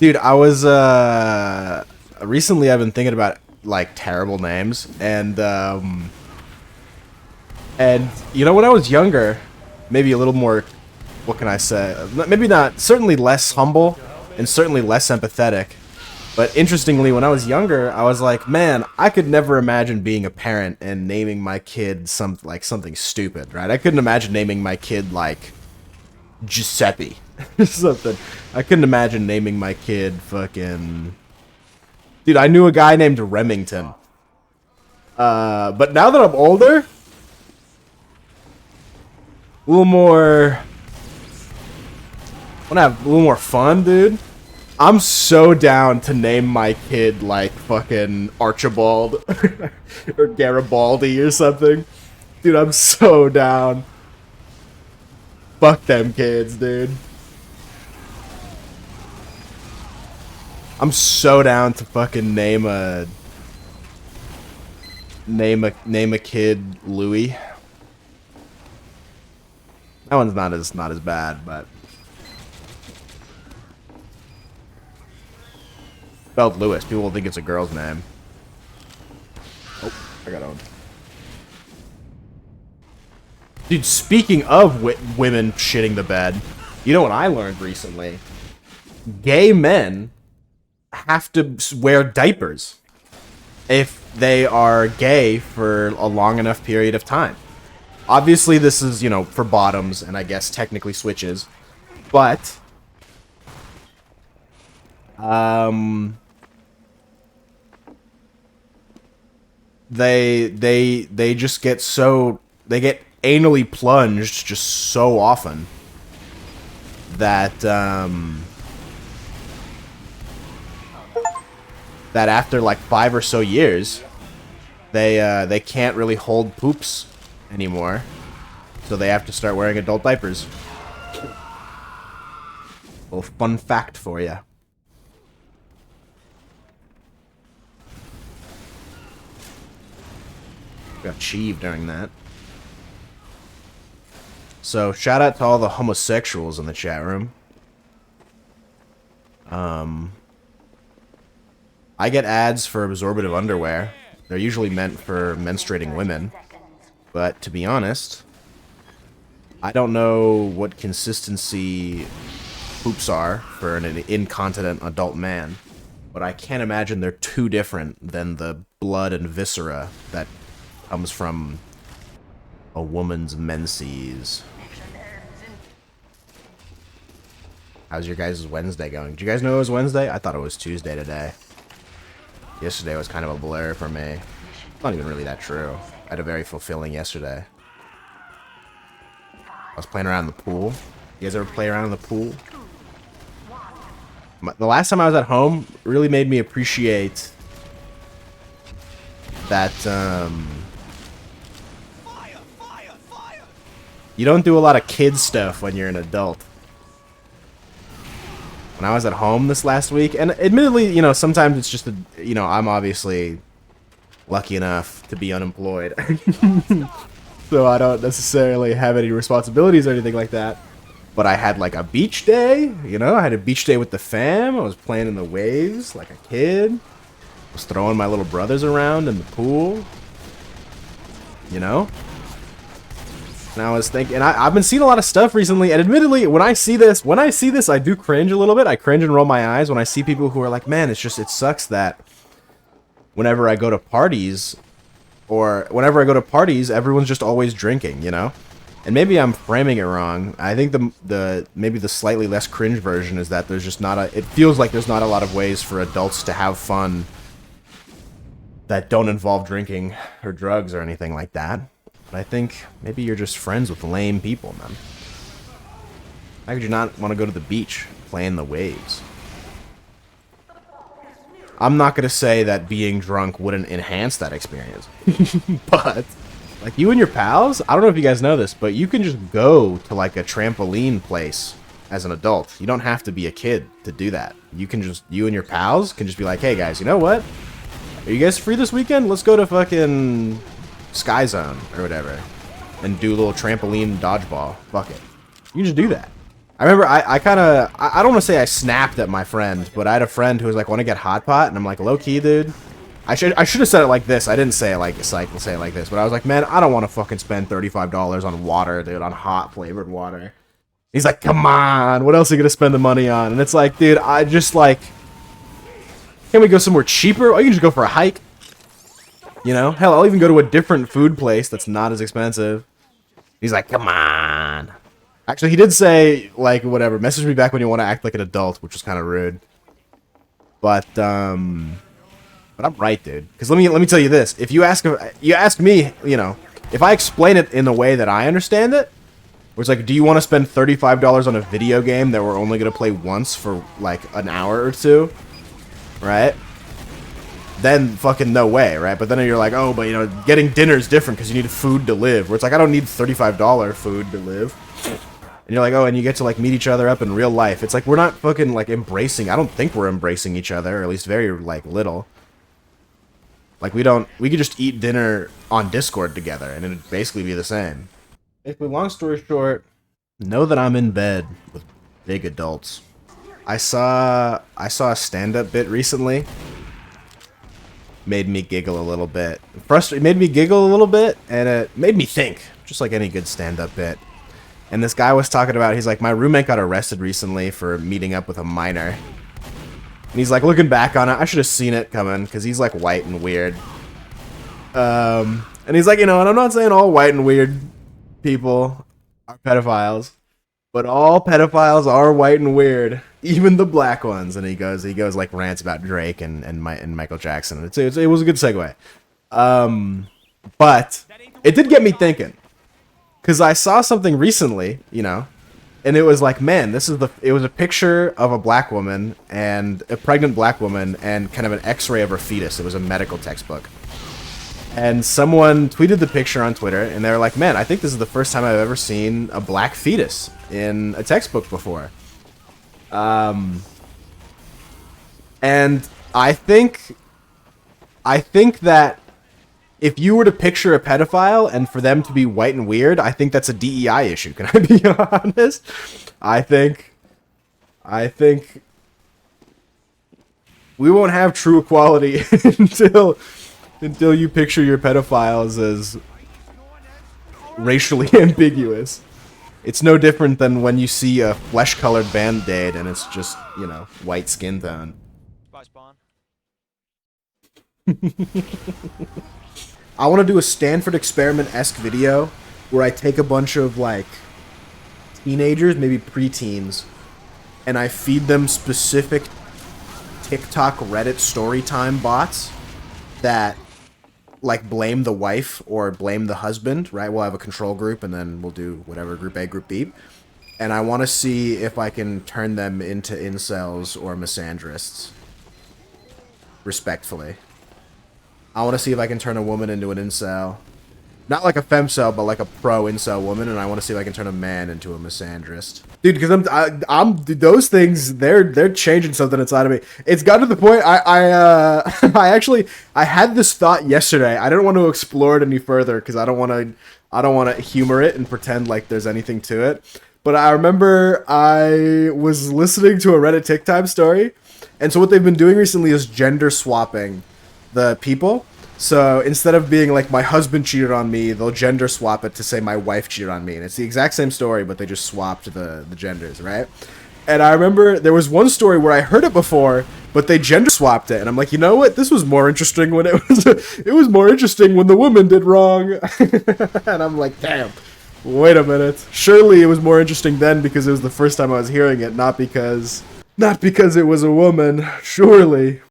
Dude, I was recently I've been thinking about like terrible names and you know when I was younger, maybe a little more, what can I say? Maybe not, certainly less humble and certainly less empathetic. But interestingly, when I was younger, I was like, man, I could never imagine being a parent and naming my kid something stupid, right? I couldn't imagine naming my kid like Giuseppe or something. I couldn't imagine naming my kid fucking... Dude, I knew a guy named Remington. But now that I'm older, a little more... I want to have a little more fun, dude. I'm so down to name my kid like fucking Archibald or Garibaldi or something. Dude, I'm so down. Fuck them kids, dude. I'm so down to fucking name a kid Louis. That one's not as bad, but spelled Lewis. People will think it's a girl's name. Oh, I got on. Dude, speaking of women shitting the bed, you know what I learned recently? Gay men have to wear diapers if they are gay for a long enough period of time. Obviously, this is, you know, for bottoms and I guess technically switches, but they just get so they get anally plunged just so often that that after like 5 or so years they can't really hold poops anymore, so they have to start wearing adult diapers. Little fun fact for you. Got cheeved during that. So, shout out to all the homosexuals in the chat room. I get ads for absorbative underwear. They're usually meant for menstruating women. But, to be honest, I don't know what consistency poops are for an incontinent adult man. But I can't imagine they're too different than the blood and viscera that comes from a woman's menses. How's your guys' Wednesday going? Did you guys know it was Wednesday? I thought it was Tuesday today. Yesterday was kind of a blur for me. Not even really that true. I had a very fulfilling yesterday. I was playing around in the pool. You guys ever play around in the pool? The last time I was at home really made me appreciate that, you don't do a lot of kid stuff when you're an adult. When I was at home this last week, and admittedly, you know, sometimes it's just, you know, I'm obviously lucky enough to be unemployed. So I don't necessarily have any responsibilities or anything like that. But I had like a beach day, you know, I had a beach day with the fam. I was playing in the waves like a kid. I was throwing my little brothers around in the pool. You know? And I was thinking, and I've been seeing a lot of stuff recently, and admittedly, when I see this, I do cringe a little bit. I cringe and roll my eyes when I see people who are like, man, it sucks that whenever I go to parties, everyone's just always drinking, you know? And maybe I'm framing it wrong. I think maybe the slightly less cringe version is that there's just it feels like there's not a lot of ways for adults to have fun that don't involve drinking or drugs or anything like that. But I think maybe you're just friends with lame people, man. Why could you not want to go to the beach, play in the waves? I'm not going to say that being drunk wouldn't enhance that experience. But, like, you and your pals, I don't know if you guys know this, but you can just go to, like, a trampoline place as an adult. You don't have to be a kid to do that. You and your pals can just be like, hey, guys, you know what? Are you guys free this weekend? Let's go to fucking Sky Zone or whatever and do a little trampoline dodgeball. Fuck it. You can just do that. I remember I kind of, I don't want to say I snapped at my friend, but I had a friend who was like, want to get hot pot? And I'm like, low key, dude. I should have said it like this. I didn't say it like Cycle say it like this, but I was like, man, I don't want to fucking spend $35 on water, dude, on hot flavored water. He's like, come on, what else are you gonna spend the money on? And it's like, dude, I just like, can we go somewhere cheaper? Or you can just go for a hike. You know, hell, I'll even go to a different food place that's not as expensive. He's like, come on. Actually, he did say, like, whatever, message me back when you want to act like an adult, which was kind of rude. But I'm right, dude. Because let me tell you this: if you ask me, you know, if I explain it in the way that I understand it, where it's like, do you want to spend $35 on a video game that we're only gonna play once for like an hour or two, right? Then fucking no way, right? But then you're like, oh, but you know, getting dinner is different because you need food to live. Where it's like, I don't need $35 food to live. And you're like, oh, and you get to like meet each other up in real life. It's like we're not fucking like embracing. I don't think we're embracing each other, or at least very like little. Like we could just eat dinner on Discord together, and it'd basically be the same. Basically, long story short, know that I'm in bed with big adults. I saw a stand-up bit recently. Made me giggle a little bit. Made me giggle a little bit, and it made me think, just like any good stand-up bit. And this guy was talking about, he's like, my roommate got arrested recently for meeting up with a minor. And he's like, looking back on it, I should have seen it coming, because he's like white and weird. And he's like, you know, and I'm not saying all white and weird people are pedophiles, but all pedophiles are white and weird, even the black ones. And he goes like rants about Drake and Michael Jackson. It was a good segue. But it did get me thinking, because I saw something recently, you know, and it was like, man, it was a picture of a black woman, and a pregnant black woman, and kind of an x-ray of her fetus. It was a medical textbook. And someone tweeted the picture on Twitter, and they were like, man, I think this is the first time I've ever seen a black fetus in a textbook before. And I think that if you were to picture a pedophile and for them to be white and weird, I think that's a DEI issue. Can I be honest? I think we won't have true equality until you picture your pedophiles as racially ambiguous. It's no different than when you see a flesh-colored Band-Aid and it's just, you know, white skin tone. Bye, Spawn. I want to do a Stanford experiment-esque video where I take a bunch of, like, teenagers, maybe preteens, and I feed them specific TikTok, Reddit, storytime bots that, like, blame the wife or blame the husband, right? We'll have a control group, and then we'll do whatever, group A, group B. And I want to see if I can turn them into incels or misandrists. Respectfully. I want to see if I can turn a woman into an incel. Not like a femcel, but like a pro-incel woman, and I want to see if I can turn a man into a misandrist. Dude, because I'm those things, they're changing something inside of me. It's gotten to the point, I had this thought yesterday. I didn't want to explore it any further, because I don't want to humor it and pretend like there's anything to it. But I remember I was listening to a Reddit TikTok story, and so what they've been doing recently is gender swapping the people. So instead of being like, my husband cheated on me, they'll gender swap it to say my wife cheated on me. And it's the exact same story, but they just swapped the genders, right? And I remember there was one story where I heard it before, but they gender swapped it. And I'm like, you know what? This was more interesting when it was more interesting when the woman did wrong. And I'm like, damn, wait a minute. Surely it was more interesting then because it was the first time I was hearing it, not because it was a woman. Surely.